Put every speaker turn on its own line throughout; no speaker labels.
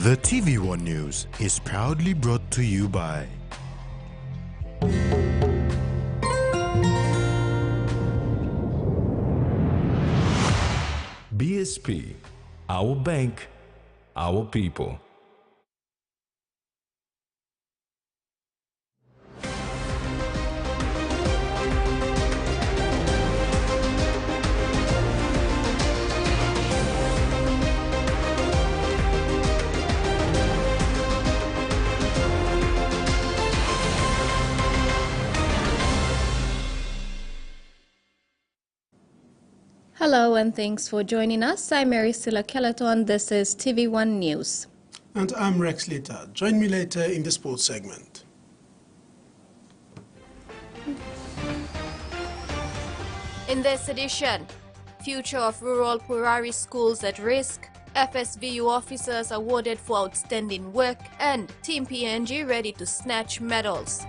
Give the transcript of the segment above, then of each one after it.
The TVWAN News is proudly brought to you by
BSP, our bank, our people.
Hello and thanks for joining us. I'm Mary Silla Kelleton. This is TV1 News.
And I'm Rex Lita. Join me later in the sports segment.
In this edition, future of rural Purari schools at risk, FSVU officers awarded for outstanding work, and Team PNG ready to snatch medals.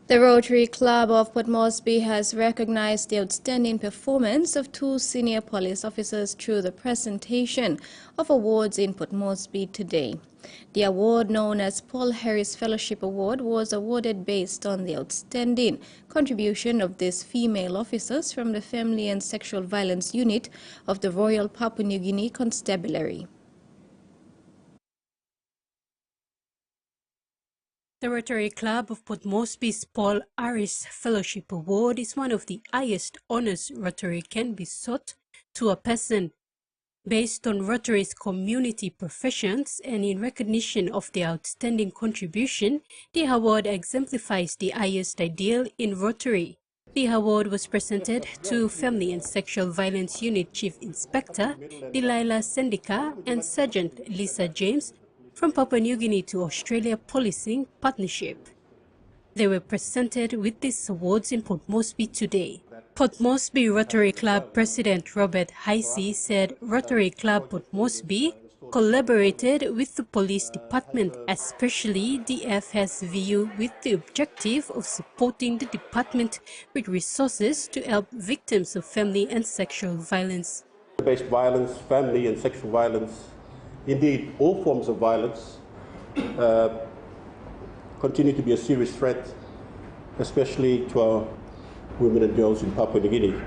The Rotary Club of Port Moresby has recognized the outstanding performance of two senior police officers through the presentation of awards in Port Moresby today. The award, known as Paul Harris Fellowship Award, was awarded based on the outstanding contribution of these female officers from the Family and Sexual Violence Unit of the Royal Papua New Guinea Constabulary.
The Rotary Club of Port Moresby's Paul Harris Fellowship Award is one of the highest honors Rotary can be sought to a person. Based on Rotary's community professions and in recognition of their outstanding contribution, the award exemplifies the highest ideal in Rotary. The award was presented to Family and Sexual Violence Unit Chief Inspector Delilah Sendika and Sergeant Lisa James from Papua New Guinea to Australia Policing Partnership. They were presented with these awards in Port Moresby today. Port Moresby Rotary Club President Robert Heisey said Rotary Club Port Moresby collaborated with the police department, especially the FSVU, with the objective of supporting the department with resources to help victims of family and sexual violence.
Based violence, family and sexual violence, indeed, all forms of violence continue to be a serious threat, especially to our women and girls in Papua New Guinea.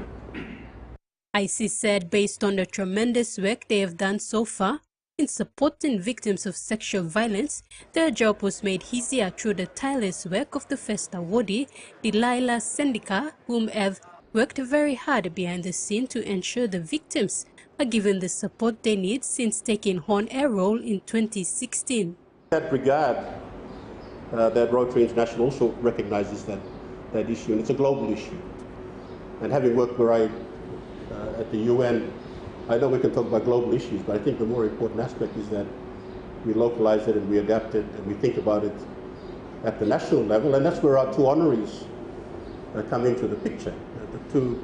IC said based on the tremendous work they have done so far in supporting victims of sexual violence, their job was made easier through the tireless work of the first awardee, Delilah Sendika, whom have worked very hard behind the scene to ensure the victims are given the support they need since taking on a role in 2016.
In that regard, that Rotary International also recognizes that issue, and it's a global issue. And having worked where at the UN, I know we can talk about global issues, but I think the more important aspect is that we localize it and we adapt it and we think about it at the national level, and that's where our two honorees come into the picture. The two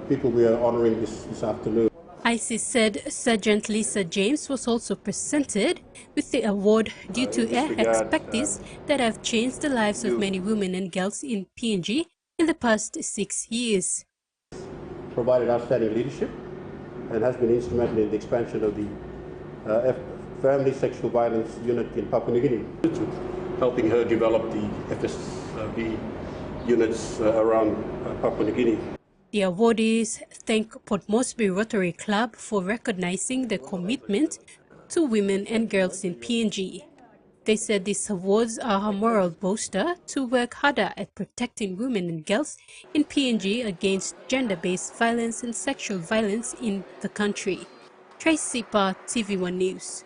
people we are honoring this afternoon.
IC said Sergeant Lisa James was also presented with the award due to her expertise that have changed the lives of many women and girls in PNG in the past 6 years.
Provided outstanding leadership and has been instrumental in the expansion of the Family Sexual Violence Unit in Papua New Guinea, helping her develop the FSV units around Papua New Guinea.
The awardees thank Port Moresby Rotary Club for recognizing the commitment to women and girls in PNG. They said these awards are a moral booster to work harder at protecting women and girls in PNG against gender-based violence and sexual violence in the country. Tracy Parr, TV1 News.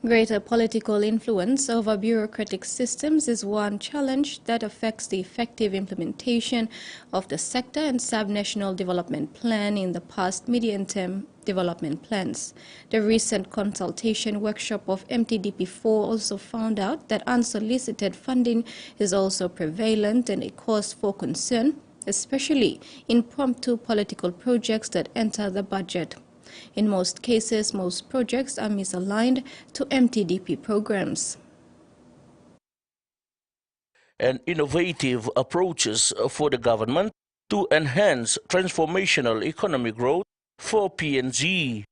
Greater political influence over bureaucratic systems is one challenge that affects the effective implementation of the sector and sub-national development plan in the past medium-term development plans. The recent consultation workshop of MTDP4 also found out that unsolicited funding is also prevalent and a cause for concern, especially impromptu political projects that enter the budget. In most cases, most projects are misaligned to MTDP programs.
And innovative approaches for the government to enhance transformational economic growth for PNG.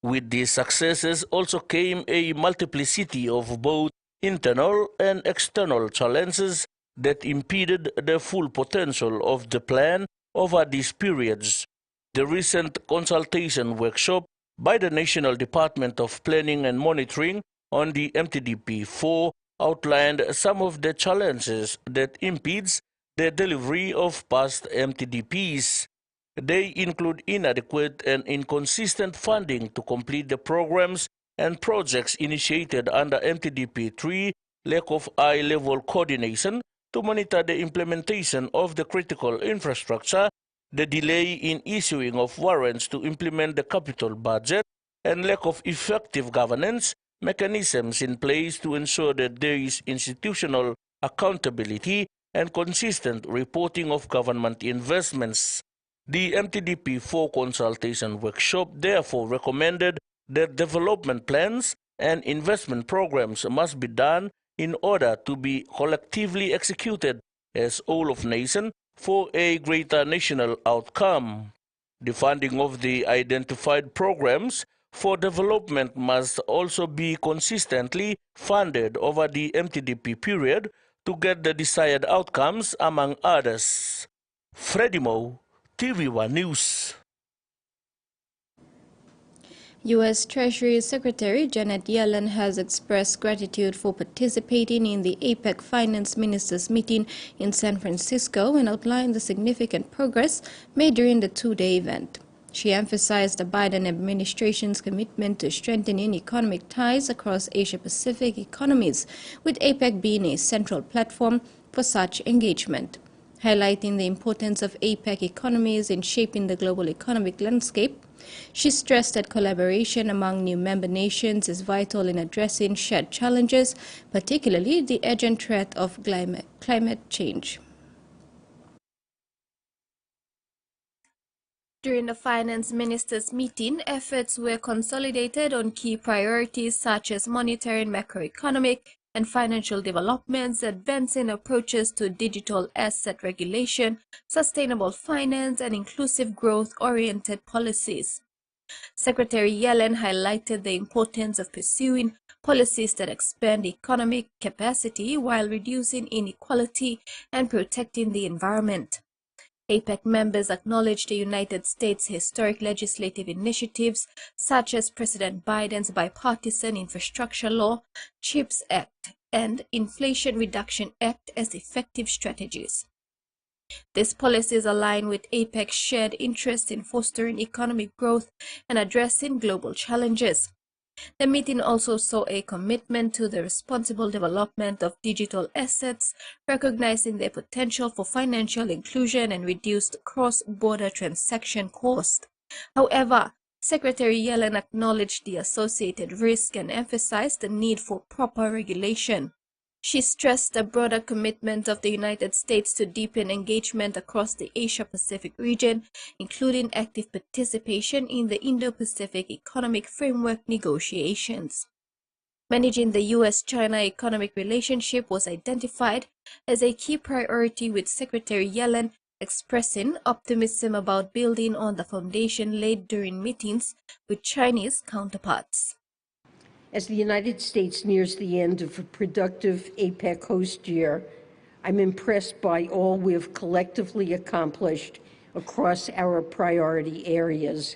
With these successes also came a multiplicity of both internal and external challenges that impeded the full potential of the plan over these periods. The recent consultation workshop by the National Department of Planning and Monitoring on the MTDP-4 outlined some of the challenges that impedes the delivery of past MTDPs. They include inadequate and inconsistent funding to complete the programs and projects initiated under MTDP-3, lack of high-level coordination to monitor the implementation of the critical infrastructure, the delay in issuing of warrants to implement the capital budget, and lack of effective governance mechanisms in place to ensure that there is institutional accountability and consistent reporting of government investments. The MTDP-4 consultation workshop therefore recommended that development plans and investment programs must be done in order to be collectively executed as whole of nation for a greater national outcome. The funding of the identified programs for development must also be consistently funded over the MTDP period to get the desired outcomes, among others. Freddie Moe, TVWAN News.
U.S. Treasury Secretary Janet Yellen has expressed gratitude for participating in the APEC Finance Ministers meeting in San Francisco and outlined the significant progress made during the two-day event. She emphasized the Biden administration's commitment to strengthening economic ties across Asia-Pacific economies, with APEC being a central platform for such engagement. Highlighting the importance of APEC economies in shaping the global economic landscape, she stressed that collaboration among new member nations is vital in addressing shared challenges, particularly the urgent threat of climate change.
During the finance ministers' meeting, efforts were consolidated on key priorities such as monitoring macroeconomic and financial developments, advancing approaches to digital asset regulation, sustainable finance, and inclusive growth-oriented policies. Secretary Yellen highlighted the importance of pursuing policies that expand economic capacity while reducing inequality and protecting the environment. APEC members acknowledged the United States' historic legislative initiatives such as President Biden's bipartisan infrastructure law, CHIPS Act, and Inflation Reduction Act as effective strategies. These policies align with APEC's shared interest in fostering economic growth and addressing global challenges. The meeting also saw a commitment to the responsible development of digital assets, recognizing their potential for financial inclusion and reduced cross-border transaction costs. However, Secretary Yellen acknowledged the associated risk and emphasized the need for proper regulation. She stressed the broader commitment of the United States to deepen engagement across the Asia-Pacific region, including active participation in the Indo-Pacific Economic Framework negotiations. Managing the U.S.-China economic relationship was identified as a key priority, with Secretary Yellen expressing optimism about building on the foundation laid during meetings with Chinese counterparts.
As the United States nears the end of a productive APEC host year, I'm impressed by all we have collectively accomplished across our priority areas.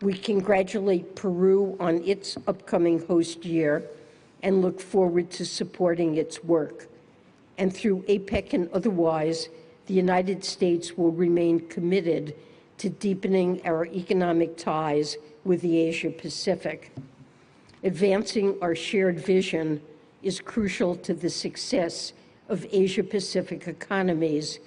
We congratulate Peru on its upcoming host year and look forward to supporting its work. And through APEC and otherwise, the United States will remain committed to deepening our economic ties with the Asia-Pacific. Advancing our shared vision is crucial to the success of Asia-Pacific economies,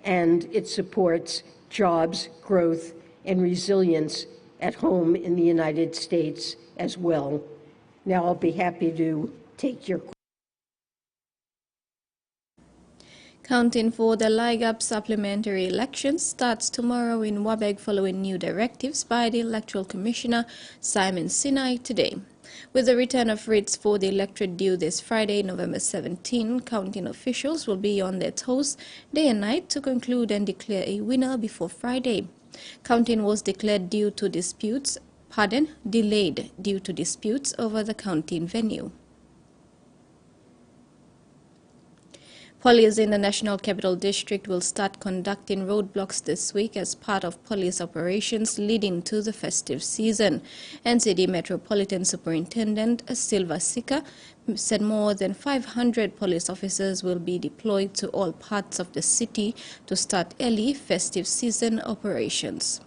and it supports jobs, growth, and resilience at home in the United States as well. Now I'll be happy to take your questions.
Counting for the Ligap supplementary elections starts tomorrow in Wabeg following new directives by the Electoral Commissioner Simon Sinai today. With the return of writs for the electorate due this Friday, November 17, counting officials will be on their toes day and night to conclude and declare a winner before Friday. Counting was delayed due to disputes over the counting venue. Police in the National Capital District will start conducting roadblocks this week as part of police operations leading to the festive season. NZD Metropolitan Superintendent Silva Sika said more than 500 police officers will be deployed to all parts of the city to start early festive season operations.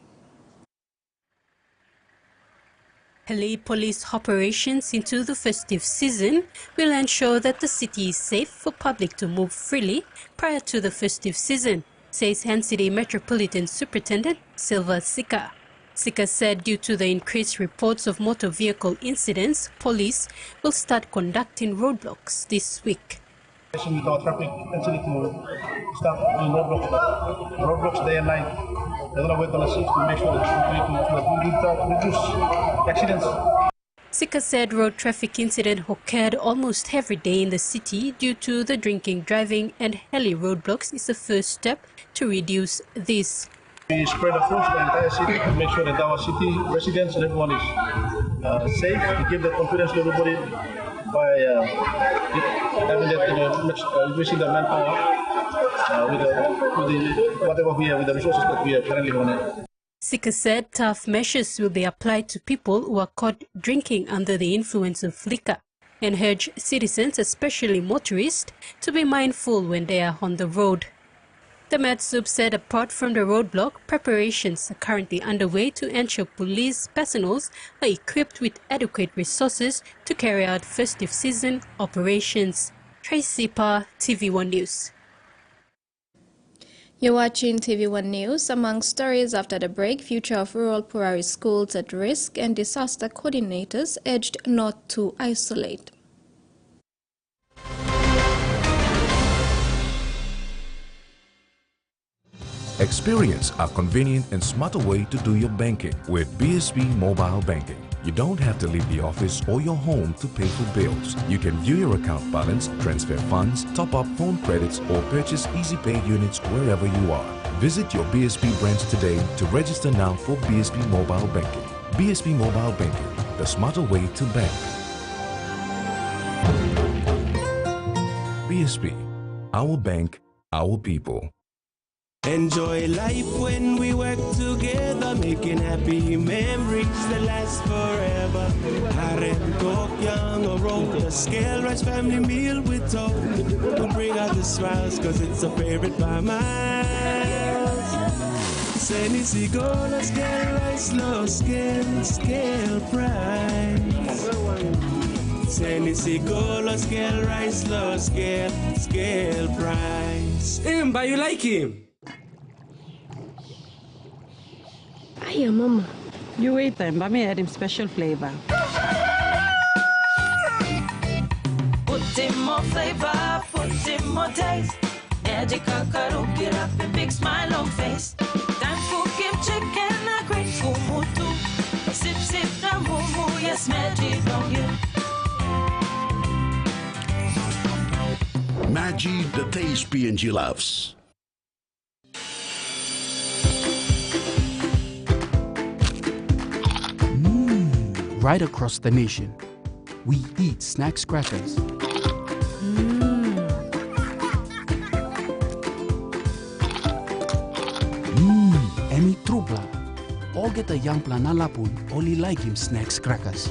Early police operations into the festive season will ensure that the city is safe for public to move freely prior to the festive season, says NZD Metropolitan Superintendent Silva Sika. Sika said due to the increased reports of motor vehicle incidents, police will start conducting roadblocks this week.
With our traffic actually to start doing roadblocks day and night. They're going to work on the to make sure that we reduce accidents.
Sika said road traffic incidents occurred almost every day in the city due to the drinking, driving, and heli roadblocks is the first step to reduce this.
We spread across the entire city to make sure that our city residents and everyone is safe, to give the confidence to everybody by having that, increasing the manpower with the resources that we are currently on it.
Sika said tough measures will be applied to people who are caught drinking under the influence of liquor and urge citizens, especially motorists, to be mindful when they are on the road. The MedSub said apart from the roadblock, preparations are currently underway to ensure police personnel are equipped with adequate resources to carry out festive season operations. Tracy Pa, TVWAN News.
You're watching TVWAN News. Among stories after the break, future of rural Purari schools at risk and disaster coordinators urged not to isolate.
Experience a convenient and smarter way to do your banking with BSB Mobile Banking. You don't have to leave the office or your home to pay for bills. You can view your account balance, transfer funds, top up phone credits, or purchase easy pay units wherever you are. Visit your BSB branch today to register now for BSB Mobile Banking. BSB Mobile Banking, the smarter way to bank. BSB, our bank, our people.
Enjoy life when we work together, making happy memories that last forever. Harem, talk young or roll a scale rice family meal with toast. We'll bring out the smiles cause it's a favorite by miles. Seni sigola scale rice low scale price. Seni sigola scale rice low scale price.
But you like him?
Hiya, Mama. You wait time, but me add him special flavor.
Put him more flavor, put him more taste. Add a kakaruki, wrap a big smile on face. Time for him chicken, a great fumu too. Sip, sip, the mumu, yes, magic on you.
Maggi, the taste PNG loves.
Right across the nation, we eat snacks crackers. Emi trubla. All get a young planalapun, only like him snacks crackers.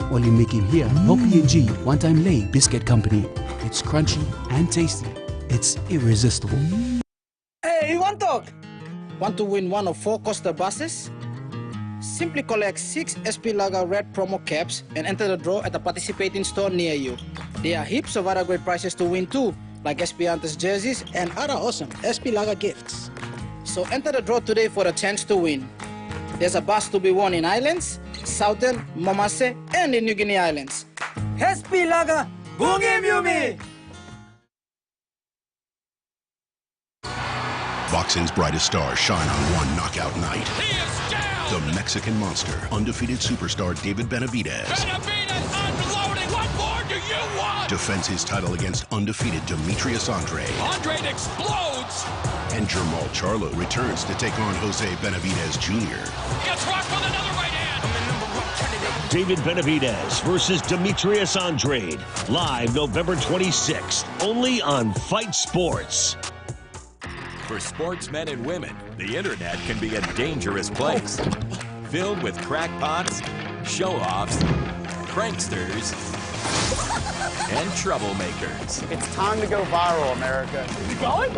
Only make him here, no PNG, one-time lay biscuit company. It's crunchy and tasty. It's irresistible.
Hey, you want to talk? Want to win one of 4 Costa buses? Simply collect 6 SP Lager Red promo caps and enter the draw at a participating store near you. There are heaps of other great prizes to win too, like SP Hunters jerseys and other awesome SP Lager gifts. So enter the draw today for a chance to win. There's a bus to be won in Islands, Southern, Momase, and in New Guinea Islands. SP Lager, Bungim Yumi!
Boxing's brightest stars shine on one knockout night. He is down! The Mexican monster, undefeated superstar David Benavidez.
Benavidez unloading! What more do you want?
Defends his title against undefeated Demetrius Andrade.
Andrade explodes!
And Jermall Charlo returns to take on Jose Benavidez Jr.
Gets rocked with another right hand!
David Benavidez versus Demetrius Andrade. Live November 26th, only on Fight Sports.
For sportsmen and women, the internet can be a dangerous place. Filled with crackpots, show-offs, pranksters, and troublemakers.
It's time to go viral, America.
You going?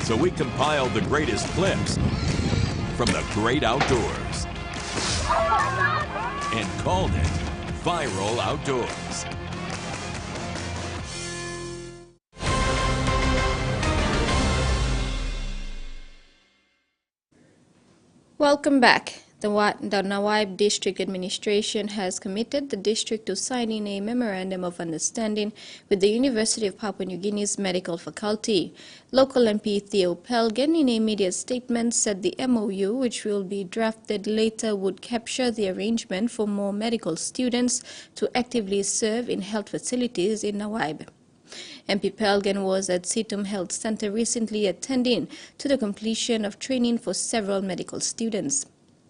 So we compiled the greatest clips from the great outdoors and called it Viral Outdoors.
Welcome back. The Nawaib District Administration has committed the district to signing a Memorandum of Understanding with the University of Papua New Guinea's Medical Faculty. Local MP Theo Pelgan, in a media statement, said the MOU, which will be drafted later, would capture the arrangement for more medical students to actively serve in health facilities in Nawaib. MP Pelgan was at Situm Health Centre recently attending to the completion of training for several medical students.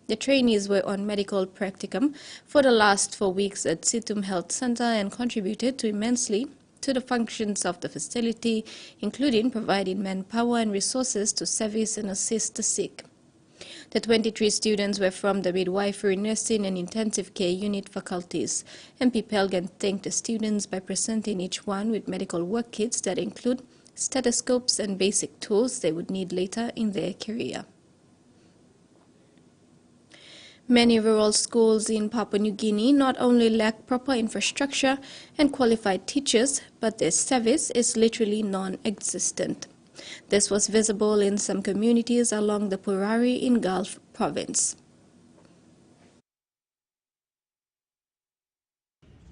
The trainees were on medical practicum for the last 4 weeks at Situm Health Centre and contributed immensely to the functions of the facility, including providing manpower and resources to service and assist the sick. The 23 students were from the midwifery, nursing and intensive care unit faculties. MP Pelgan thanked the students by presenting each one with medical work kits that include stethoscopes and basic tools they would need later in their career. Many rural schools in Papua New Guinea not only lack proper infrastructure and qualified teachers, but their service is literally non-existent. This was visible in some communities along the Purari in Gulf Province.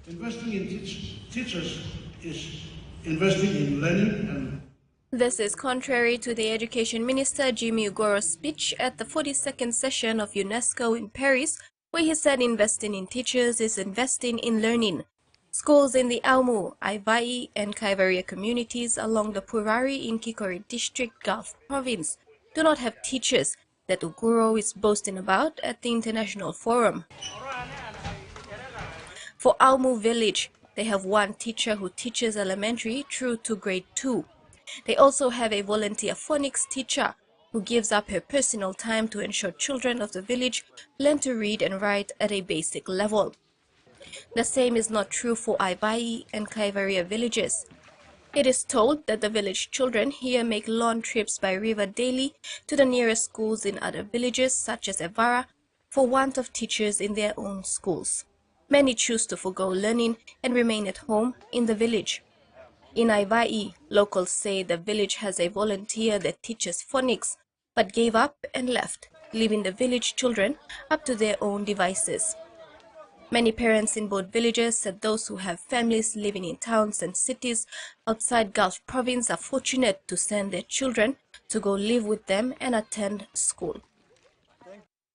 Investing in teachers is investing in learning and
This is contrary to the Education Minister Jimmy Ugoro's speech at the 42nd session of UNESCO in Paris, where he said investing in teachers is investing in learning. Schools in the Aumu, Aibai, and Kaivaria communities along the Purari in Kikori District, Gulf Province, do not have teachers that Ugoro is boasting about at the International Forum. For Aumu village, they have one teacher who teaches elementary through to grade 2. They also have a volunteer phonics teacher who gives up her personal time to ensure children of the village learn to read and write at a basic level. The same is not true for Aibai and Kaivaria villages. It is told that the village children here make long trips by river daily to the nearest schools in other villages such as Evara for want of teachers in their own schools. Many choose to forgo learning and remain at home in the village. In Aibai, locals say the village has a volunteer that teaches phonics, but gave up and left, leaving the village children up to their own devices. Many parents in both villages said those who have families living in towns and cities outside Gulf Province are fortunate to send their children to go live with them and attend school.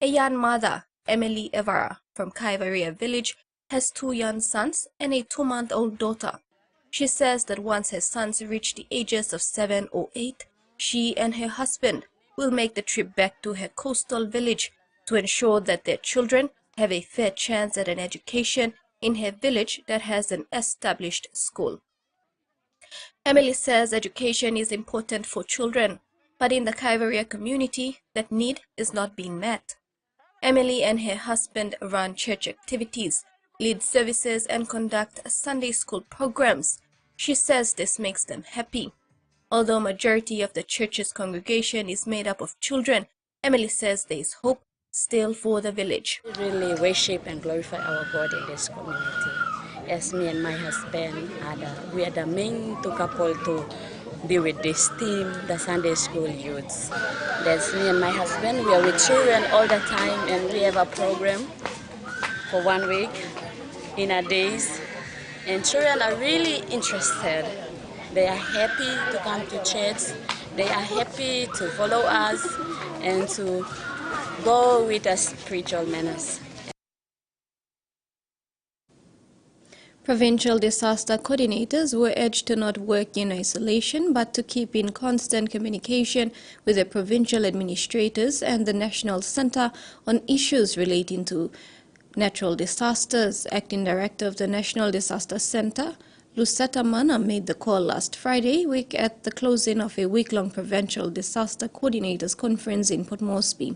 A young mother, Emily Evara, from Kaivaria village, has 2 young sons and a 2-month-old daughter. She says that once her sons reach the ages of 7 or 8, she and her husband will make the trip back to her coastal village to ensure that their children have a fair chance at an education in her village that has an established school. Emily says education is important for children, but in the Kaivaria community, that need is not being met. Emily and her husband run church activities, lead services, and conduct Sunday school programs. She says this makes them happy. Although majority of the church's congregation is made up of children, Emily says there is hope still for the village.
We really worship and glorify our God in this community. As me and my husband, we are the main 2 couple to be with this team, the Sunday school youths. That's me and my husband. We are with children all the time, and we have a program for 1 week in a days. And children are really interested They are happy to come to church. They are happy to follow us and to go with us spiritual manners.
Provincial disaster coordinators were urged to not work in isolation but to keep in constant communication with the provincial administrators and the National Centre on issues relating to natural disasters. Acting Director of the National Disaster Centre, Lucetta Mana, made the call last Friday week at the closing of a week-long Provincial Disaster Coordinators Conference in Port Moresby.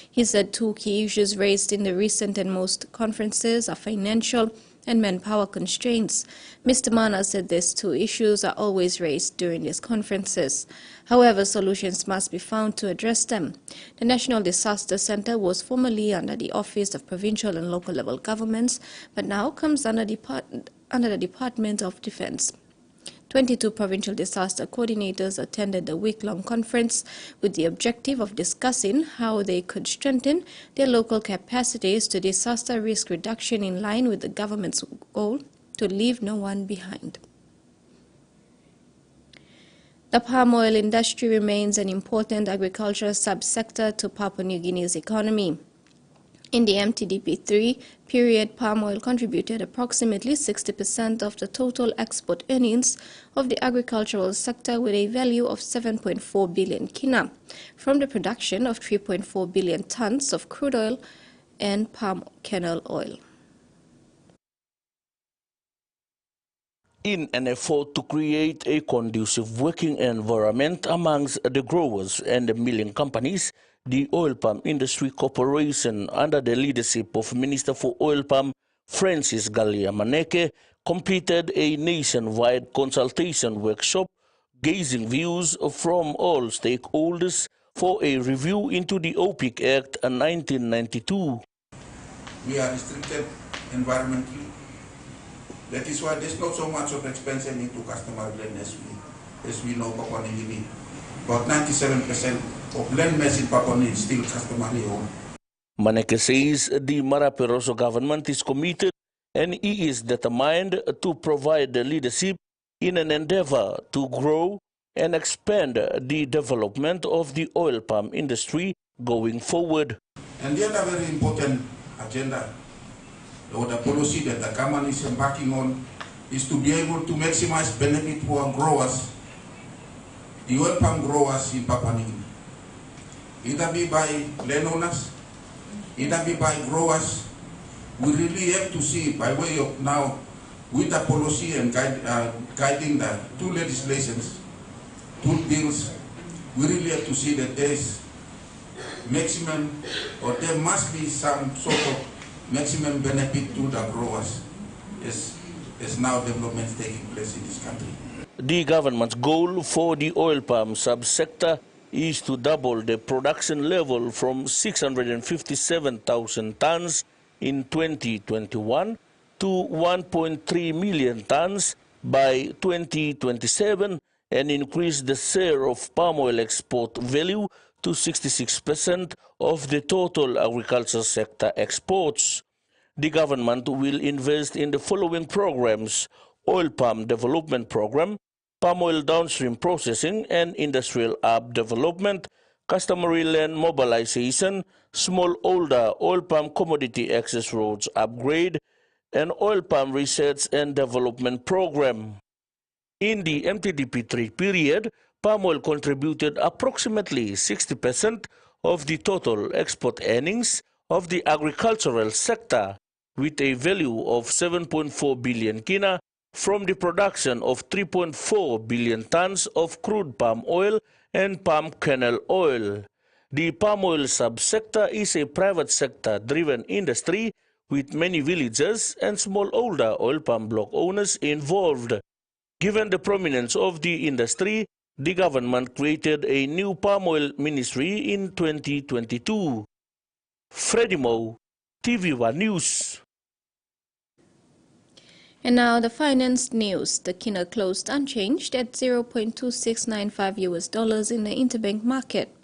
He said two key issues raised in the recent and most conferences are financial and manpower constraints. Mr. Mana said these two issues are always raised during these conferences. However, solutions must be found to address them. The National Disaster Centre was formerly under the Office of Provincial and Local Level Governments, but now comes under the Department of Defence. 22 provincial disaster coordinators attended the week-long conference with the objective of discussing how they could strengthen their local capacities to disaster risk reduction in line with the government's goal to leave no one behind. The palm oil industry remains an important agricultural subsector to Papua New Guinea's economy. In the MTDP3 period, palm oil contributed approximately 60% of the total export earnings of the agricultural sector, with a value of 7.4 billion kina from the production of 3.4 billion tons of crude oil and palm kernel oil.
In an effort to create a conducive working environment amongst the growers and the milling companies, the Oil Palm Industry Corporation, under the leadership of Minister for Oil Palm Francis Galia Maneke, completed a nationwide consultation workshop gauging views from all stakeholders for a review into the OPIC Act 1992.
We are restricted environmentally. That is why there's not so much of expansion into customer land as we know Papua New Guinea. About 97% of land mass in Papua New Guinea is still customarily owned.
Maneke says the Maraperoso government is committed and he is determined to provide the leadership in an endeavor to grow and expand the development of the oil palm industry going forward.
And the other very important agenda or the policy that the government is embarking on is to be able to maximize benefit for our growers, the oil palm growers in Papua New Guinea. Either be by landowners, either be by growers. We really have to see by way of now with the policy and guiding the two legislations, two bills, we really have to see that there is maximum or there must be some sort of maximum benefit to the growers as now developments taking place in this country.
The government's goal for the oil palm subsector is to double the production level from 657,000 tons in 2021 to 1.3 million tons by 2027 and increase the share of palm oil export value to 66% of the total agriculture sector exports. The government will invest in the following programs: Oil Palm Development Program, Palm Oil Downstream Processing and Industrial Hub Development, Customary Land Mobilization, Smallholder Oil Palm Commodity Access Roads Upgrade, and Oil Palm Research and Development Program. In the MTDP3 period, palm oil contributed approximately 60% of the total export earnings of the agricultural sector, with a value of 7.4 billion kina from the production of 3.4 billion tons of crude palm oil and palm kernel oil. The palm oil subsector is a private sector-driven industry with many villages and smallholder oil palm block owners involved. Given the prominence of the industry, the government created a new palm oil ministry in 2022. Freddie Moe, TVWAN News.
And now the finance news. The kina closed unchanged at $0.2695 in the interbank market.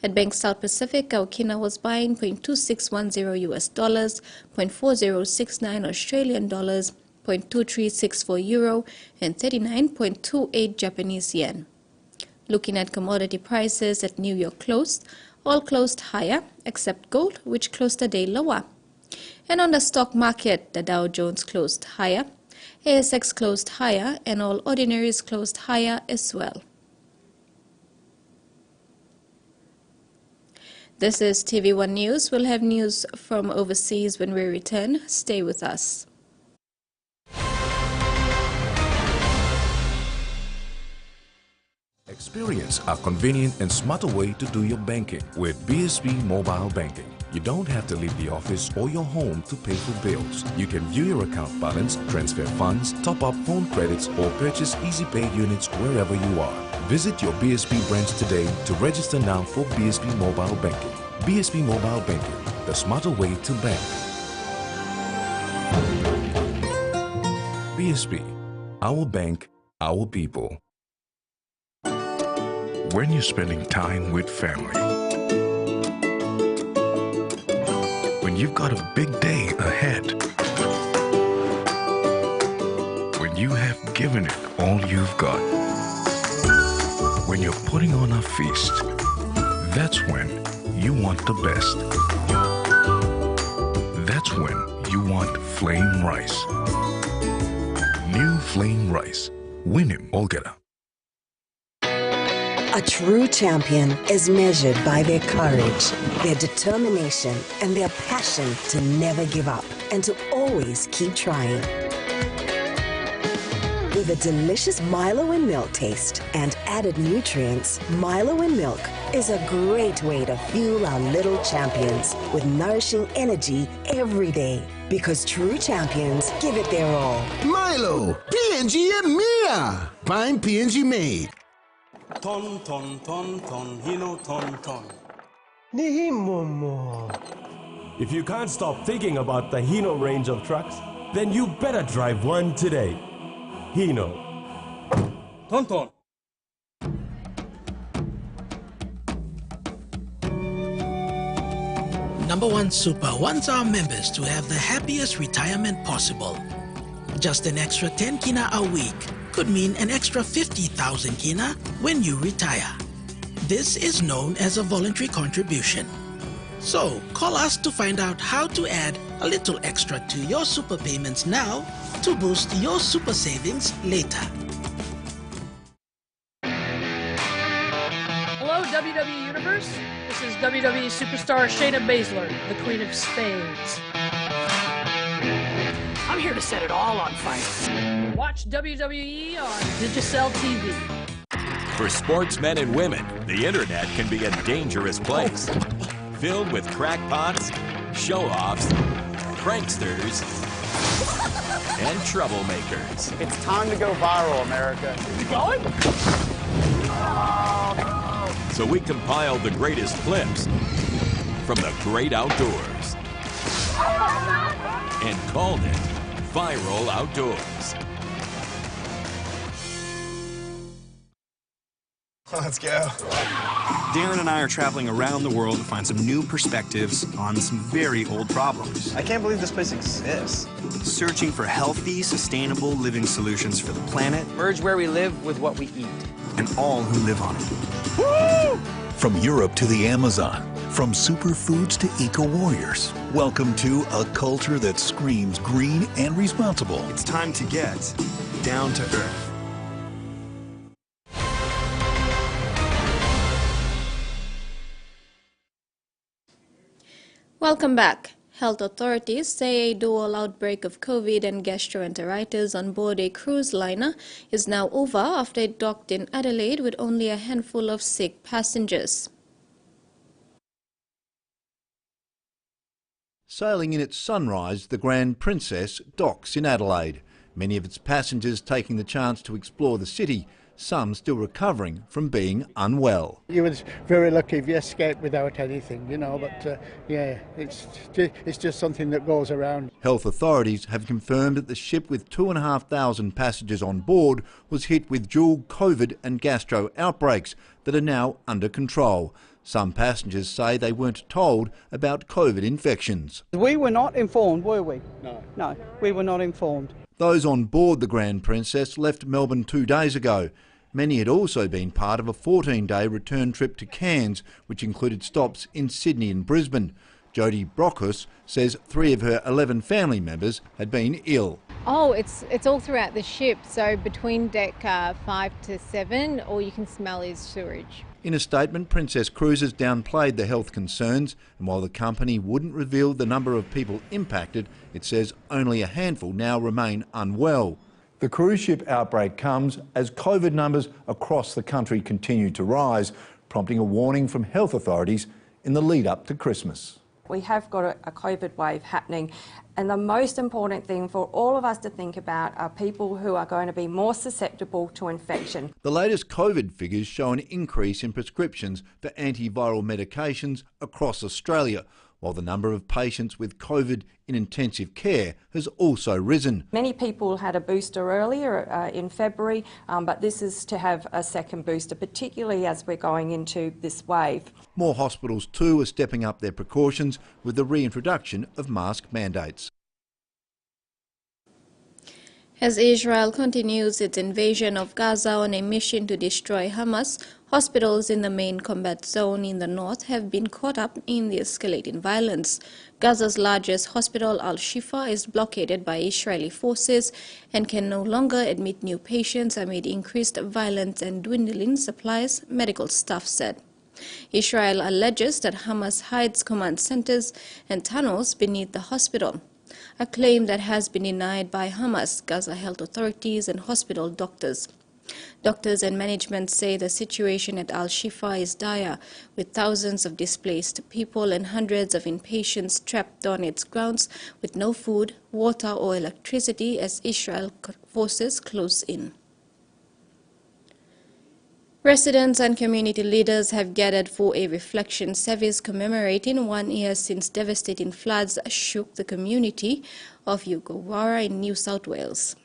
At Bank South Pacific, our kina was buying $0.2610 $0.4069 Australian dollars, 39.2364 euro and 39.28 Japanese yen. Looking at commodity prices at New York closed, all closed higher except gold, which closed a day lower. And on the stock market, the Dow Jones closed higher, ASX closed higher, and all ordinaries closed higher as well. This is TV1 News. We'll have news from overseas when we return. Stay with us.
Experience a convenient and smarter way to do your banking with BSB Mobile Banking. You don't have to leave the office or your home to pay for bills. You can view your account balance, transfer funds, top up phone credits, or purchase Easy Pay units wherever you are. Visit your BSB branch today to register now for BSB Mobile Banking. BSB Mobile Banking, the smarter way to bank. BSB, our bank, our people.
When you're spending time with family, when you've got a big day ahead, when you have given it all you've got, when you're putting on a feast, that's when you want the best. That's when you want flame rice. New flame rice. Win him, Olgeta.
A true champion is measured by their courage, their determination, and their passion to never give up and to always keep trying. With a delicious Milo in milk taste and added nutrients, Milo in milk is a great way to fuel our little champions with nourishing energy every day. Because true champions give it their all.
Milo, PNG and Mia. Fine PNG made.
Ton ton ton ton, hino ton ton.
Nihimomo. If you can't stop thinking about the Hino range of trucks, then you better drive one today. Hino.
Ton ton.
Number One Super wants our members to have the happiest retirement possible. Just an extra 10 kina a week could mean an extra 50,000 kina when you retire. This is known as a voluntary contribution. So call us to find out how to add a little extra to your super payments now to boost your super savings later.
Hello, WWE Universe. This is WWE superstar Shayna Baszler, the Queen of Spades. I'm here to set it all on fire. Watch WWE on Digicel TV.
For sportsmen and women, the internet can be a dangerous place. Filled with crackpots, show-offs, pranksters, and troublemakers.
It's time to go viral, America.
You going?
So we compiled the greatest clips from the great outdoors and called it Viral Outdoors.
Let's go. Darren and I are traveling around the world to find some new perspectives on some very old problems.
I can't believe this place exists.
Searching for healthy, sustainable living solutions for the planet.
Merge where we live with what we eat.
And all who live on it.
Woo!
From Europe to the Amazon, from superfoods to eco-warriors, welcome to a culture that screams green and responsible.
It's time to get down to earth.
Welcome back. Health authorities say a dual outbreak of COVID and gastroenteritis on board a cruise liner is now over after it docked in Adelaide with only a handful of sick passengers.
Sailing in its sunrise, the Grand Princess docks in Adelaide. Many of its passengers taking the chance to explore the city, some still recovering from being unwell.
You was very lucky if you escaped without anything, you know, but yeah, it's just something that goes around.
Health authorities have confirmed that the ship with 2,500 passengers on board was hit with dual COVID and gastro outbreaks that are now under control. Some passengers say they weren't told about COVID infections.
We were not informed, were we?
No.
No, we were not informed.
Those on board the Grand Princess left Melbourne 2 days ago. Many had also been part of a 14-day return trip to Cairns, which included stops in Sydney and Brisbane. Jodie Brockhus says 3 of her 11 family members had been ill.
Oh, it's all throughout the ship, so between deck 5 to 7, all you can smell is sewage.
In a statement, Princess Cruises downplayed the health concerns, and while the company wouldn't reveal the number of people impacted, it says only a handful now remain unwell. The cruise ship outbreak comes as COVID numbers across the country continue to rise, prompting a warning from health authorities in the lead up to Christmas.
We have got a COVID wave happening, and the most important thing for all of us to think about are people who are going to be more susceptible to infection.
The latest COVID figures show an increase in prescriptions for antiviral medications across Australia, while the number of patients with COVID in intensive care has also risen.
Many people had a booster earlier in February, but this is to have a second booster, particularly as we're going into this wave.
More hospitals too are stepping up their precautions with the reintroduction of mask mandates.
As Israel continues its invasion of Gaza on a mission to destroy Hamas, hospitals in the main combat zone in the north have been caught up in the escalating violence. Gaza's largest hospital, Al-Shifa, is blockaded by Israeli forces and can no longer admit new patients amid increased violence and dwindling supplies, medical staff said. Israel alleges that Hamas hides command centers and tunnels beneath the hospital, a claim that has been denied by Hamas, Gaza health authorities and hospital doctors. Doctors and management say the situation at Al-Shifa is dire, with thousands of displaced people and hundreds of inpatients trapped on its grounds with no food, water or electricity as Israel forces close in. Residents and community leaders have gathered for a reflection service commemorating 1 year since devastating floods shook the community of Yugowara in New South Wales.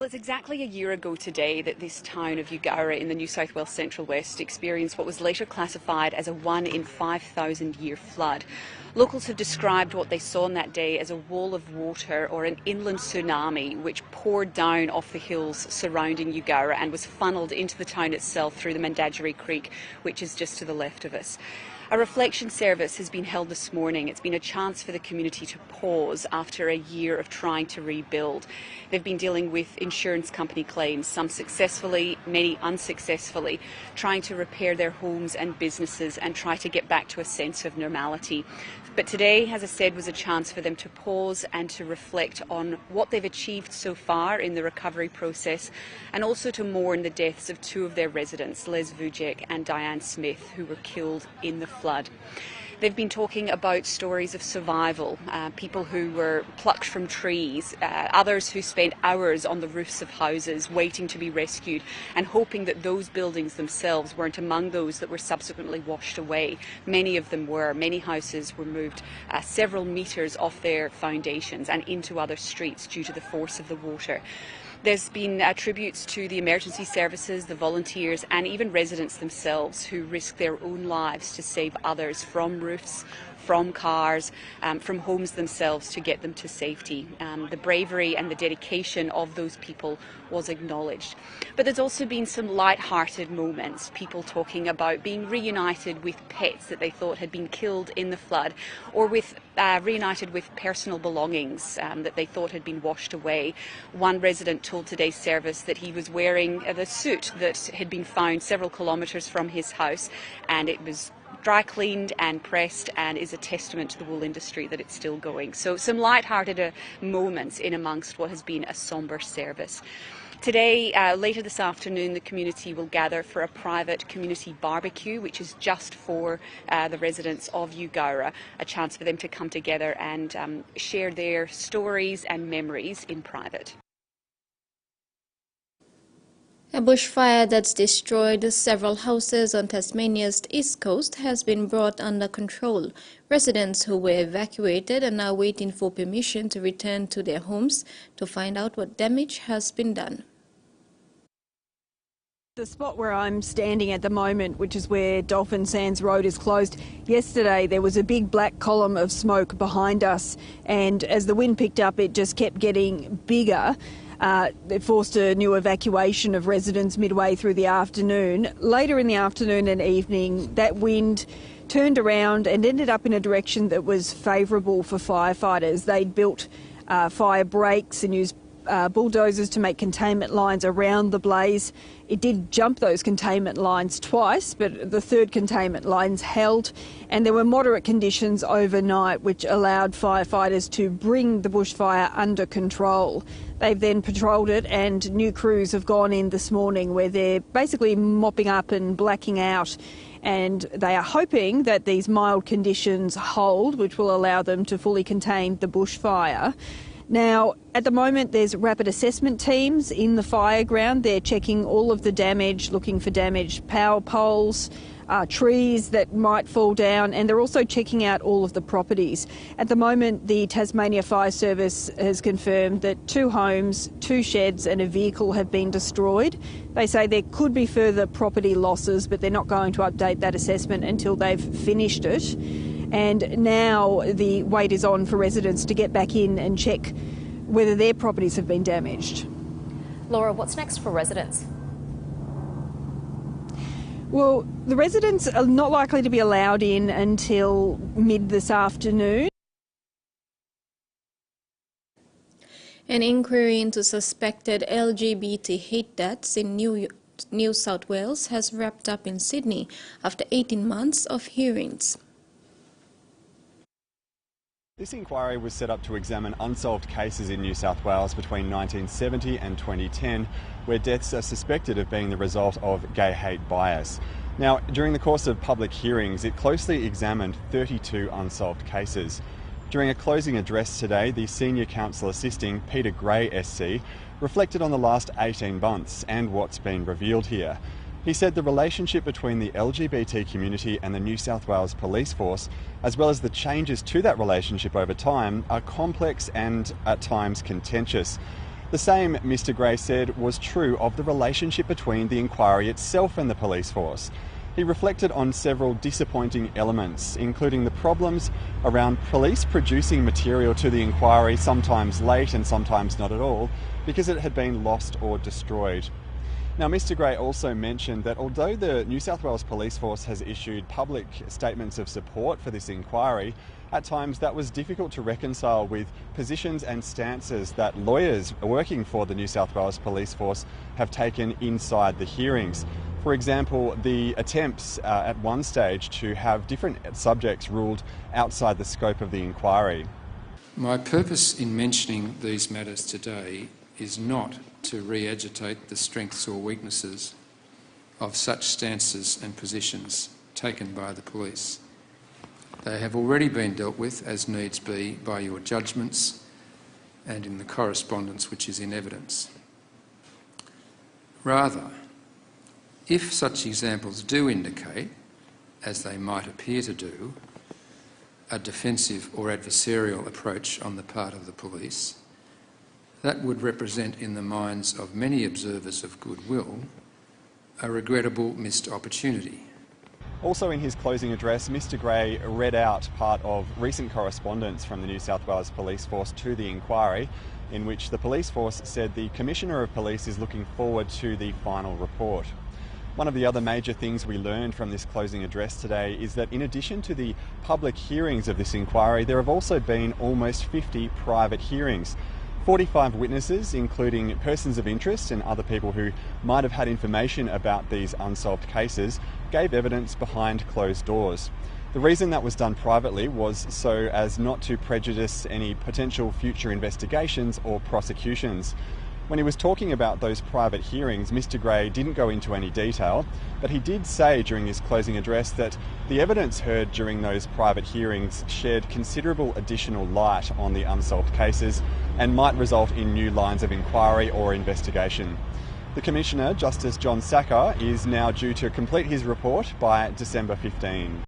Well, it's exactly a year ago today that this town of Yugowara in the New South Wales Central West experienced what was later classified as a 1 in 5,000 year flood. Locals have described what they saw on that day as a wall of water or an inland tsunami which poured down off the hills surrounding Yugowara and was funneled into the town itself through the Mandadgery Creek, which is just to the left of us. A reflection service has been held this morning. It's been a chance for the community to pause after a year of trying to rebuild. They've been dealing with insurance company claims, some successfully, many unsuccessfully, trying to repair their homes and businesses and try to get back to a sense of normality. But today, as I said, was a chance for them to pause and to reflect on what they've achieved so far in the recovery process, and also to mourn the deaths of 2 of their residents, Les Vujek and Diane Smith, who were killed in the flood. They've been talking about stories of survival, people who were plucked from trees, others who spent hours on the roofs of houses waiting to be rescued and hoping that those buildings themselves weren't among those that were subsequently washed away. Many of them were. Many houses were moved several metres off their foundations and into other streets due to the force of the water. There's been tributes to the emergency services, the volunteers and even residents themselves who risk their own lives to save others from roofs, from cars, from homes themselves to get them to safety. The bravery and the dedication of those people was acknowledged. But there's also been some light-hearted moments, people talking about being reunited with pets that they thought had been killed in the flood, or with reunited with personal belongings that they thought had been washed away. One resident told today's service that he was wearing the suit that had been found several kilometres from his house, and it was dry cleaned and pressed and is a testament to the wool industry that it's still going. So some light-hearted moments in amongst what has been a sombre service. Today, later this afternoon, the community will gather for a private community barbecue, which is just for the residents of Yugowara, a chance for them to come together and share their stories and memories in private.
A bushfire that's destroyed several houses on Tasmania's east coast has been brought under control. Residents who were evacuated are now waiting for permission to return to their homes to find out what damage has been done.
The spot where I'm standing at the moment, which is where Dolphin Sands Road is closed, yesterday there was a big black column of smoke behind us, and as the wind picked up it just kept getting bigger. It forced a new evacuation of residents midway through the afternoon. Later in the afternoon and evening, that wind turned around and ended up in a direction that was favourable for firefighters. They'd built fire breaks and used bulldozers to make containment lines around the blaze. It did jump those containment lines twice, but the third containment lines held, and there were moderate conditions overnight which allowed firefighters to bring the bushfire under control. They've then patrolled it, and new crews have gone in this morning where they're basically mopping up and blacking out, and they are hoping that these mild conditions hold, which will allow them to fully contain the bushfire. Now, at the moment, there's rapid assessment teams in the fire ground. They're checking all of the damage, looking for damaged power poles, trees that might fall down, and they're also checking out all of the properties. At the moment, the Tasmania Fire Service has confirmed that 2 homes, 2 sheds and a vehicle have been destroyed. They say there could be further property losses, but they're not going to update that assessment until they've finished it. And now the wait is on for residents to get back in and check whether their properties have been damaged.
Laura, what's next for residents?
Well, the residents are not likely to be allowed in until mid this afternoon.
An inquiry into suspected LGBT hate deaths in New South Wales has wrapped up in Sydney after 18 months of hearings.
This inquiry was set up to examine unsolved cases in New South Wales between 1970 and 2010, where deaths are suspected of being the result of gay hate bias. Now, during the course of public hearings, it closely examined 32 unsolved cases. During a closing address today, the senior counsel assisting, Peter Gray SC, reflected on the last 18 months and what's been revealed here. He said the relationship between the LGBT community and the New South Wales Police Force, as well as the changes to that relationship over time, are complex and at times contentious. The same, Mr Gray said, was true of the relationship between the inquiry itself and the police force. He reflected on several disappointing elements, including the problems around police producing material to the inquiry, sometimes late and sometimes not at all, because it had been lost or destroyed. Now, Mr Gray also mentioned that although the New South Wales Police Force has issued public statements of support for this inquiry, at times that was difficult to reconcile with positions and stances that lawyers working for the New South Wales Police Force have taken inside the hearings. For example, the attempts at one stage to have different subjects ruled outside the scope of the inquiry.
My purpose in mentioning these matters today is not to re-agitate the strengths or weaknesses of such stances and positions taken by the police. They have already been dealt with as needs be by your judgments and in the correspondence which is in evidence. Rather, if such examples do indicate, as they might appear to do, a defensive or adversarial approach on the part of the police, that would represent in the minds of many observers of goodwill a regrettable missed opportunity.
Also in his closing address, Mr Gray read out part of recent correspondence from the New South Wales Police Force to the inquiry, in which the police force said the Commissioner of Police is looking forward to the final report. One of the other major things we learned from this closing address today is that in addition to the public hearings of this inquiry, there have also been almost 50 private hearings. 45 witnesses, including persons of interest and other people who might have had information about these unsolved cases, gave evidence behind closed doors. The reason that was done privately was so as not to prejudice any potential future investigations or prosecutions. When he was talking about those private hearings, Mr Gray didn't go into any detail, but he did say during his closing address that the evidence heard during those private hearings shed considerable additional light on the unsolved cases and might result in new lines of inquiry or investigation. The Commissioner, Justice John Sacker, is now due to complete his report by December 15.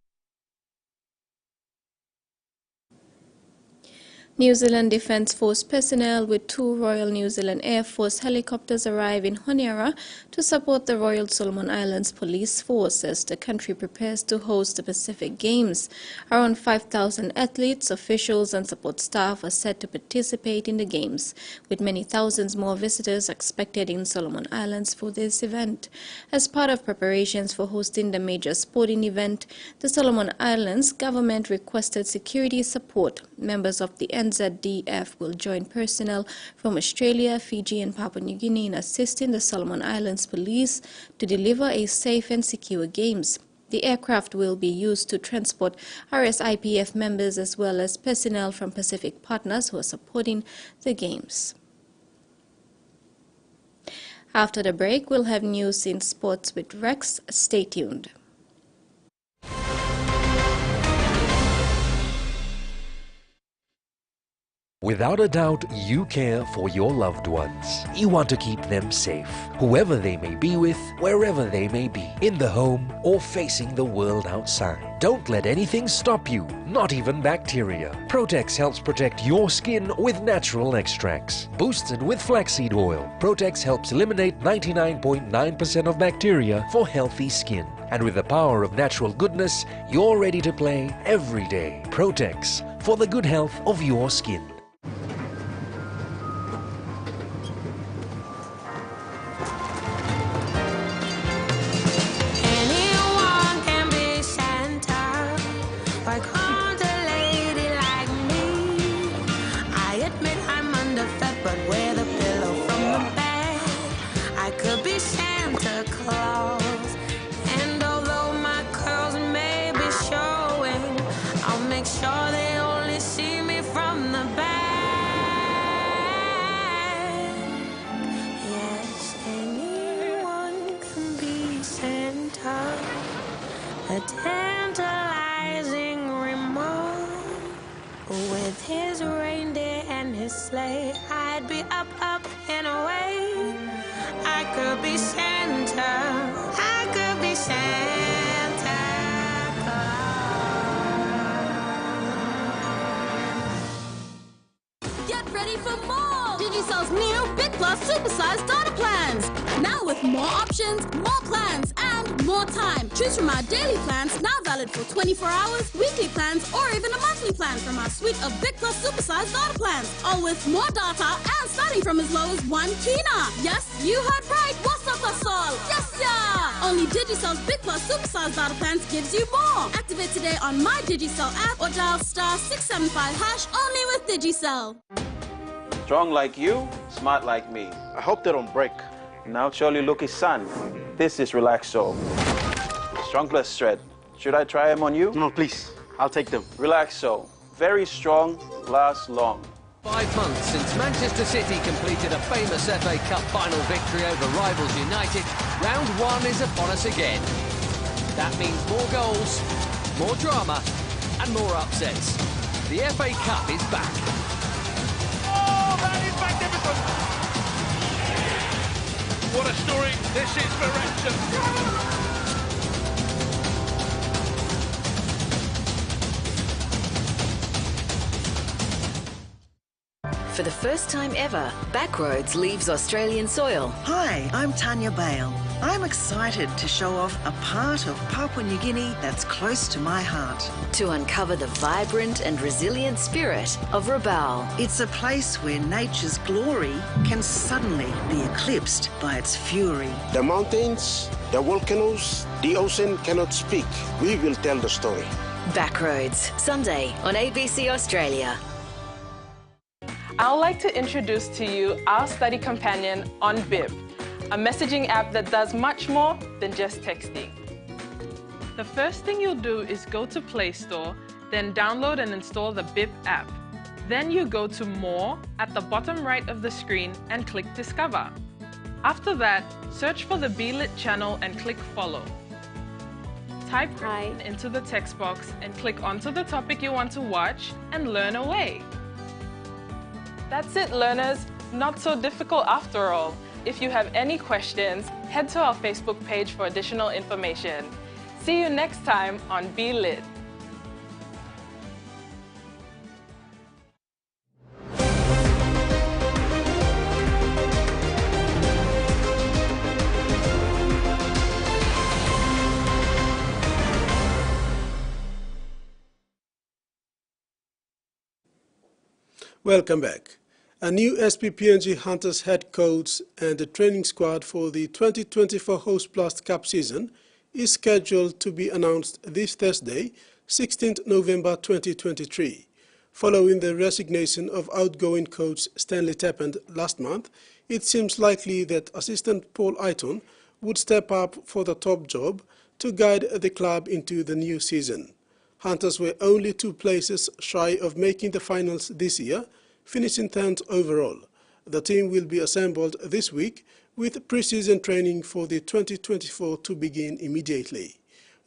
New Zealand Defence Force personnel with 2 Royal New Zealand Air Force helicopters arrive in Honiara to support the Royal Solomon Islands Police Force as the country prepares to host the Pacific Games. Around 5,000 athletes, officials and support staff are set to participate in the Games, with many thousands more visitors expected in Solomon Islands for this event. As part of preparations for hosting the major sporting event, the Solomon Islands government requested security support. Members of the NZDF will join personnel from Australia, Fiji and Papua New Guinea in assisting the Solomon Islands Police to deliver a safe and secure Games. The aircraft will be used to transport RSIPF members as well as personnel from Pacific partners who are supporting the Games. After the break, we'll have news in sports with Rex. Stay tuned.
Without a doubt, you care for your loved ones. You want to keep them safe, whoever they may be with, wherever they may be, in the home or facing the world outside. Don't let anything stop you, not even bacteria. Protex helps protect your skin with natural extracts. Boosted with flaxseed oil, Protex helps eliminate 99.9% of bacteria for healthy skin. And with the power of natural goodness, you're ready to play every day. Protex, for the good health of your skin.
A tantalizing remote. With his reindeer and his sleigh, I'd be up, and away. I could be Santa, I could be Santa Claus.
Get ready for more! Digicell's new Big Plus Supersized Data Plans. Now with more options, more plans, and more time. Choose from our daily plans, now valid for 24 hours, weekly plans, or even a monthly plan from our suite of Big Plus Supersized Data Plans. All with more data and starting from as low as 1 kina. Yes, you heard right. What's up, Sol? Yes, yeah! Only Digicell's Big Plus Supersized Data Plans gives you more. Activate today on My Digicell app or dial *675# only with Digicell.
Strong like you, smart like me. I hope they don't break. Now surely Luki's son. This is Relaxo. Strong plus shred. Should I try them on you? No, please. I'll take them. Relaxo. Very strong, lasts long.
5 months since Manchester City completed a famous FA Cup final victory over rivals United, round 1 is upon us again. That means more goals, more drama, and more upsets. The FA Cup is back.
Oh, that is magnificent! What a story this is for Wrexham.
For the first time ever, Backroads leaves Australian soil.
Hi, I'm Tanya Bale. I'm excited to show off a part of Papua New Guinea that's close to my heart.
To uncover the vibrant and resilient spirit of Rabaul.
It's a place where nature's glory can suddenly be eclipsed by its fury.
The mountains, the volcanoes, the ocean cannot speak. We will tell the story.
Backroads, Sunday on ABC Australia.
I would like to introduce to you our study companion on Bib, a messaging app that does much more than just texting. The first thing you'll do is go to Play Store, then download and install the Bib app. Then you go to More at the bottom right of the screen and click Discover. After that, search for the BLIT channel and click Follow. Type Hi into the text box and click onto the topic you want to watch and learn away. That's it, learners. Not so difficult after all. If you have any questions, head to our Facebook page for additional information. See you next time on Be Lit.
Welcome back. A new SP PNG Hunters head coach and the training squad for the 2024 Host Plus Cup season is scheduled to be announced this Thursday, 16th November 2023. Following the resignation of outgoing coach Stanley Tappend last month, it seems likely that assistant Paul Aiton would step up for the top job to guide the club into the new season. Hunters were only 2 places shy of making the finals this year, finishing 10th overall. The team will be assembled this week with pre-season training for the 2024 to begin immediately.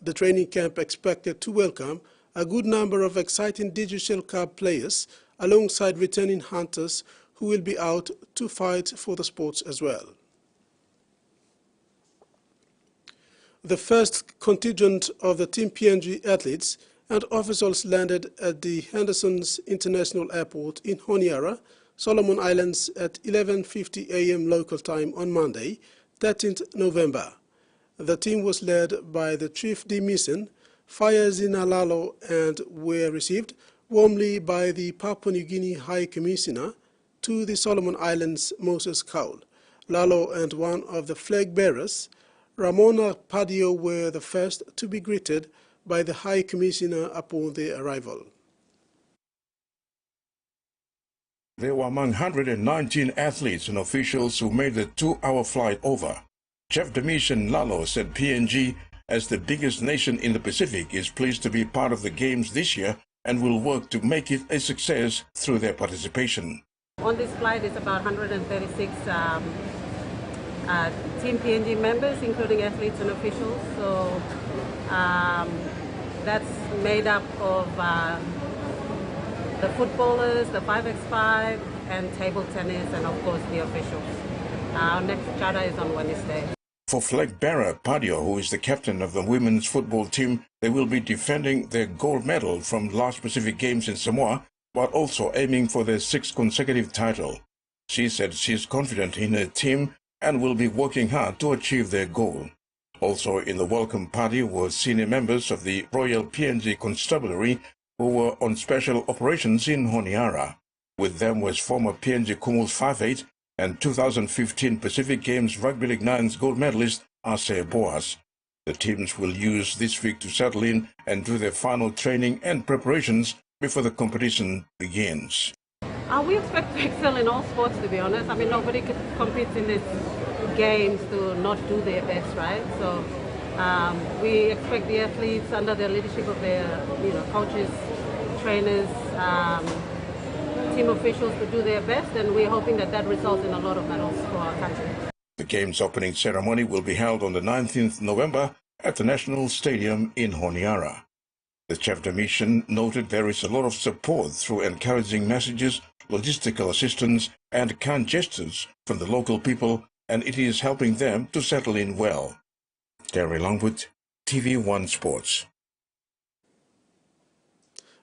The training camp expected to welcome a good number of exciting Digital Cup players alongside returning Hunters who will be out to fight for the sports as well. The first contingent of the Team PNG athletes and officials landed at the Henderson's International Airport in Honiara, Solomon Islands at 11:50 a.m. local time on Monday, 13th November. The team was led by the Chief de Mission, Fayazina Lalo, and were received warmly by the Papua New Guinea High Commissioner to the Solomon Islands, Moses Cowell. Lalo and one of the flag bearers, Ramona Padio, were the first to be greeted by the High Commissioner upon their arrival.
There were among 119 athletes and officials who made the 2-hour flight over. Chef de Mission Lalo said PNG, as the biggest nation in the Pacific, is pleased to be part of the Games this year and will work to make it a success through their participation.
On this flight is about 136 Team PNG members, including athletes and officials. So that's made up of the footballers, the 5x5, and table tennis, and of course the officials. Our next charter is on Wednesday.
For flag bearer Padio, who is the captain of the women's football team, they will be defending their gold medal from last Pacific Games in Samoa, but also aiming for their 6th consecutive title. She said she is confident in her team and will be working hard to achieve their goal. Also in the welcome party were senior members of the Royal PNG Constabulary who were on special operations in Honiara. With them was former PNG Kumul's 5'8" and 2015 Pacific Games Rugby League 9's gold medalist Ase Boas. The teams will use this week to settle in and do their final training and preparations before the competition begins.
We expect to excel in all sports, to be honest. I mean, nobody competes in these games to not do their best, right? So we expect the athletes, under the leadership of their coaches, trainers, team officials, to do their best, and we're hoping that that results in a lot of medals for our country.
The Games opening ceremony will be held on the 19th November at the National Stadium in Honiara. The Chef de Mission noted there is a lot of support through encouraging messages, logistical assistance, and kind gestures from the local people, and it is helping them to settle in well. Terry Longwood, TV1 Sports.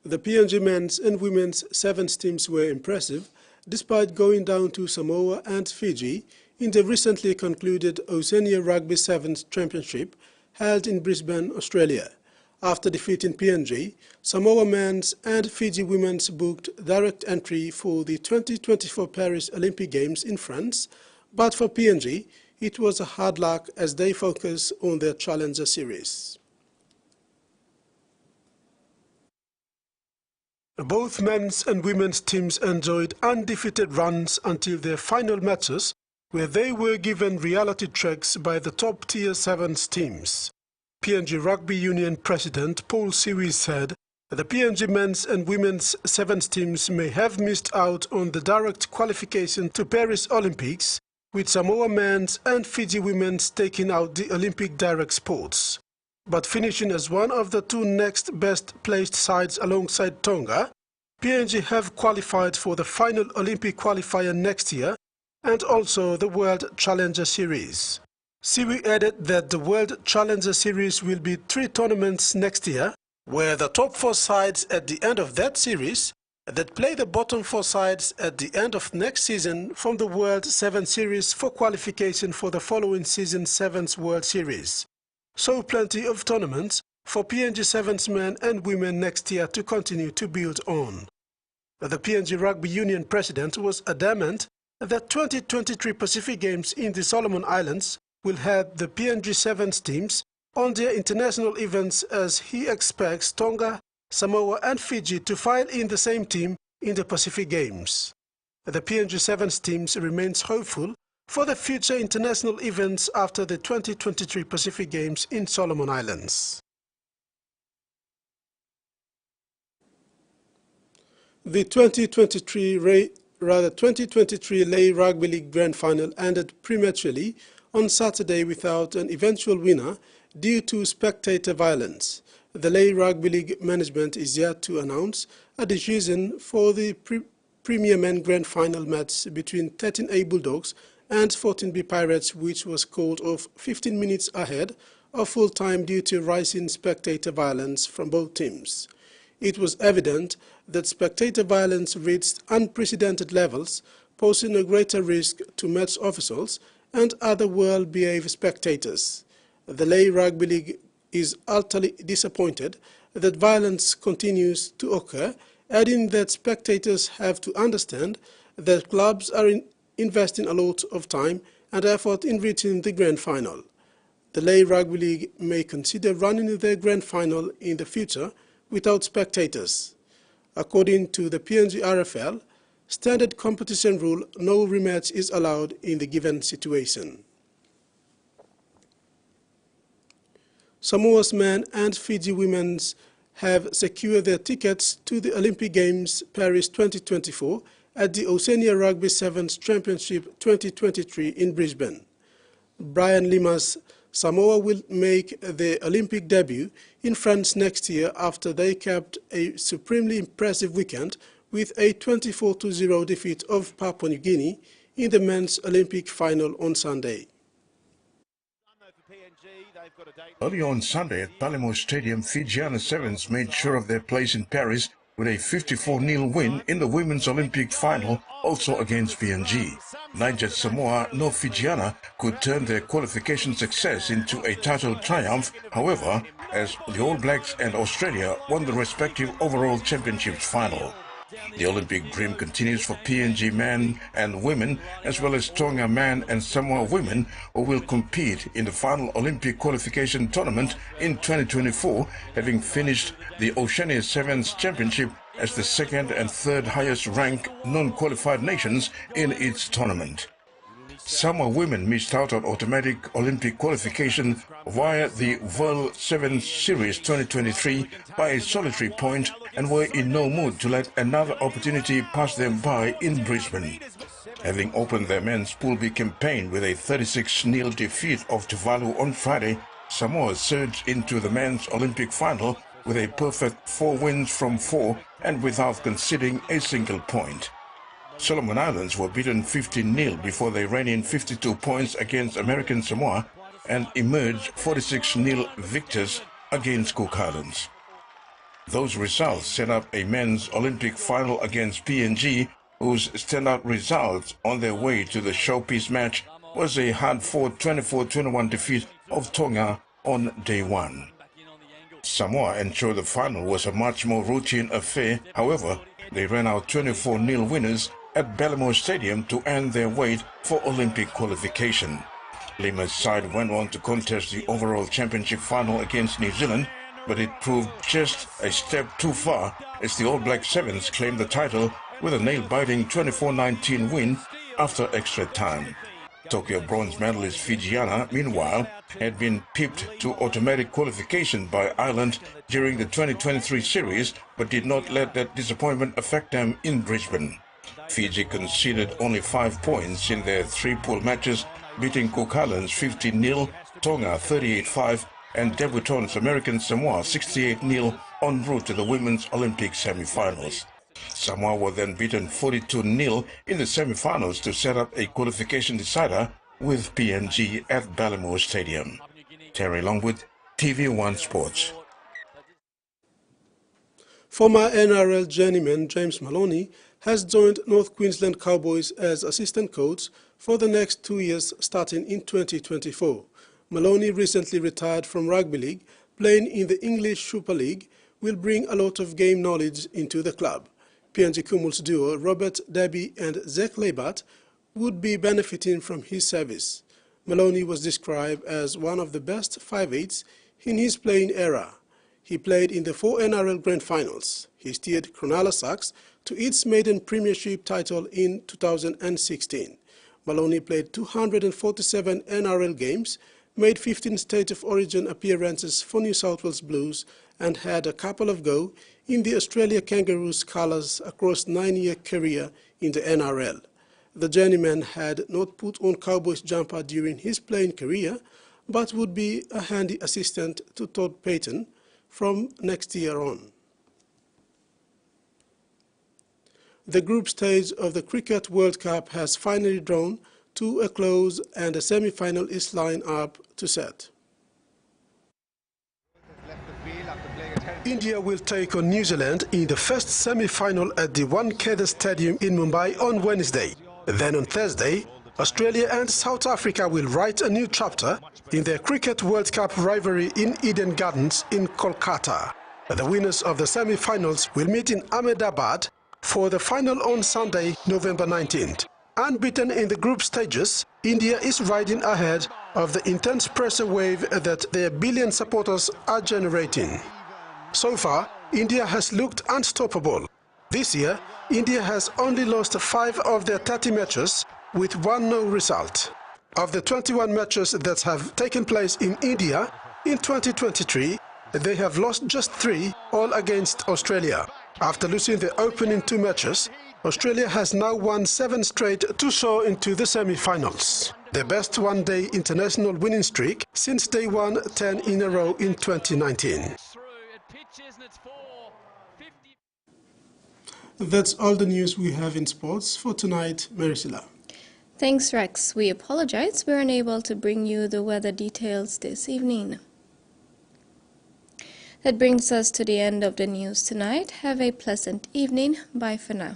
The PNG men's and women's sevens teams were impressive, despite going down to Samoa and Fiji in the recently concluded Oceania Rugby Sevens Championship held in Brisbane, Australia. After defeating PNG, Samoa men's and Fiji women's booked direct entry for the 2024 Paris Olympic Games in France, but for PNG, it was a hard luck as they focus on their Challenger Series. Both men's and women's teams enjoyed undefeated runs until their final matches, where they were given reality checks by the top-tier sevens teams. PNG Rugby Union President Paul Siwi said the PNG men's and women's sevens teams may have missed out on the direct qualification to Paris Olympics, with Samoa men's and Fiji women's taking out the Olympic direct spots. But finishing as one of the 2 next best placed sides alongside Tonga, PNG have qualified for the final Olympic qualifier next year and also the World Challenger Series. Siwi added that the World Challenger Series will be 3 tournaments next year, where the top 4 sides at the end of that series that play the bottom 4 sides at the end of next season from the World 7 Series for qualification for the following season 7's World Series. So plenty of tournaments for PNG Sevens men and women next year to continue to build on. The PNG Rugby Union president was adamant that 2023 Pacific Games in the Solomon Islands will have the PNG Sevens teams on their international events, as he expects Tonga, Samoa and Fiji to file in the same team in the Pacific Games. The PNG Sevens teams remains hopeful for the future international events after the 2023 Pacific Games in Solomon Islands. The 2023 Lay Rugby League Grand Final ended prematurely on Saturday without an eventual winner due to spectator violence. The Lay Rugby League management is yet to announce a decision for the Premier Men Grand Final match between 13A Bulldogs and 14B Pirates, which was called off 15 minutes ahead of full time due to rising spectator violence from both teams. It was evident that spectator violence reached unprecedented levels, posing a greater risk to match officials and other well-behaved spectators. The Lay Rugby League is utterly disappointed that violence continues to occur, adding that spectators have to understand that clubs are investing a lot of time and effort in reaching the grand final. The Lay Rugby League may consider running their grand final in the future without spectators. According to the PNG RFL standard competition rule, no rematch is allowed in the given situation. Samoa's men and Fiji women's have secured their tickets to the Olympic Games Paris 2024 at the Oceania Rugby Sevens Championship 2023 in Brisbane. Brian Lima's Samoa will make their Olympic debut in France next year after they capped a supremely impressive weekend with a 24-0 defeat of Papua New Guinea in the men's Olympic final on Sunday.
Early on Sunday at Ballymoor Stadium, Fijiana Sevens made sure of their place in Paris with a 54-0 win in the women's Olympic final, also against PNG. Neither Samoa nor Fijiana could turn their qualification success into a title triumph, however, as the All Blacks and Australia won the respective overall championships final. The Olympic dream continues for PNG men and women, as well as Tonga men and Samoa women, who will compete in the final Olympic qualification tournament in 2024, having finished the Oceania Sevens Championship as the second and third highest ranked non-qualified nations in its tournament. Samoa women missed out on automatic Olympic qualification via the World Sevens Series 2023 by a solitary point and were in no mood to let another opportunity pass them by in Brisbane. Having opened their men's Pool B campaign with a 36-0 defeat of Tuvalu on Friday, Samoa surged into the men's Olympic final with a perfect 4 wins from 4 and without conceding a single point. Solomon Islands were beaten 15-0 before they ran in 52 points against American Samoa and emerged 46-0 victors against Cook Islands. Those results set up a men's Olympic final against PNG, whose standout result on their way to the showpiece match was a hard-fought 24-21 defeat of Tonga on day one. Samoa ensured the final was a much more routine affair. However, they ran out 24-0 winners at Ballymoor Stadium to earn their wait for Olympic qualification. Lima's side went on to contest the overall championship final against New Zealand, but it proved just a step too far as the All Black Sevens claimed the title with a nail-biting 24-19 win after extra time. Tokyo bronze medalist Fijiana, meanwhile, had been pipped to automatic qualification by Ireland during the 2023 series, but did not let that disappointment affect them in Brisbane. Fiji conceded only 5 points in their 3 pool matches, beating Cook Islands 15-0, Tonga 38-5, and debutants American Samoa 68-0 en route to the women's Olympic semi-finals. Samoa were then beaten 42-0 in the semi-finals to set up a qualification decider with PNG at Ballymoor Stadium. Terry Longwood, TVWAN Sports.
Former NRL journeyman James Maloney has joined North Queensland Cowboys as assistant coach for the next 2 years starting in 2024. Maloney recently retired from rugby league, playing in the English Super League, will bring a lot of game knowledge into the club. PNG Kumul's duo Robert Debbie and Zach Labat would be benefiting from his service. Maloney was described as one of the best 5'8" in his playing era. He played in the 4 NRL Grand Finals. He steered Cronulla Sharks to its maiden premiership title in 2016. Maloney played 247 NRL games, made 15 State of Origin appearances for New South Wales Blues, and had a couple of go in the Australia Kangaroos colours across 9-year career in the NRL. The journeyman had not put on Cowboys jumper during his playing career, but would be a handy assistant to Todd Payton from next year on. The group stage of the Cricket World Cup has finally drawn to a close and a semi-final is lined up to set. India will take on New Zealand in the first semi-final at the Wankhede Stadium in Mumbai on Wednesday. Then on Thursday, Australia and South Africa will write a new chapter in their Cricket World Cup rivalry in Eden Gardens in Kolkata. The winners of the semi-finals will meet in Ahmedabad for the final on Sunday, November 19th. Unbeaten in the group stages, India is riding ahead of the intense pressure wave that their billion supporters are generating. So far, India has looked unstoppable. This year, India has only lost 5 of their 30 matches with 1 no result. Of the 21 matches that have taken place in India in 2023, they have lost just 3, all against Australia. After losing the opening 2 matches, Australia has now won 7 straight to soar into the semi-finals. Their best one-day international winning streak since they won 10 in a row in 2019. That's all the news we have in sports for tonight, Marisila.
Thanks, Rex. We apologize we're unable to bring you the weather details this evening. That brings us to the end of the news tonight. Have a pleasant evening. Bye for now.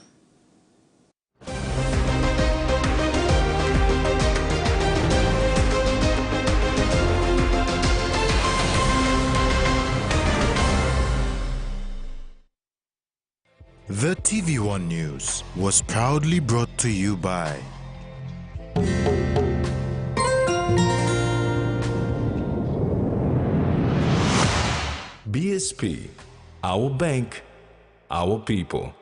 The TVWAN News was proudly brought to you by BSP, our bank, our people.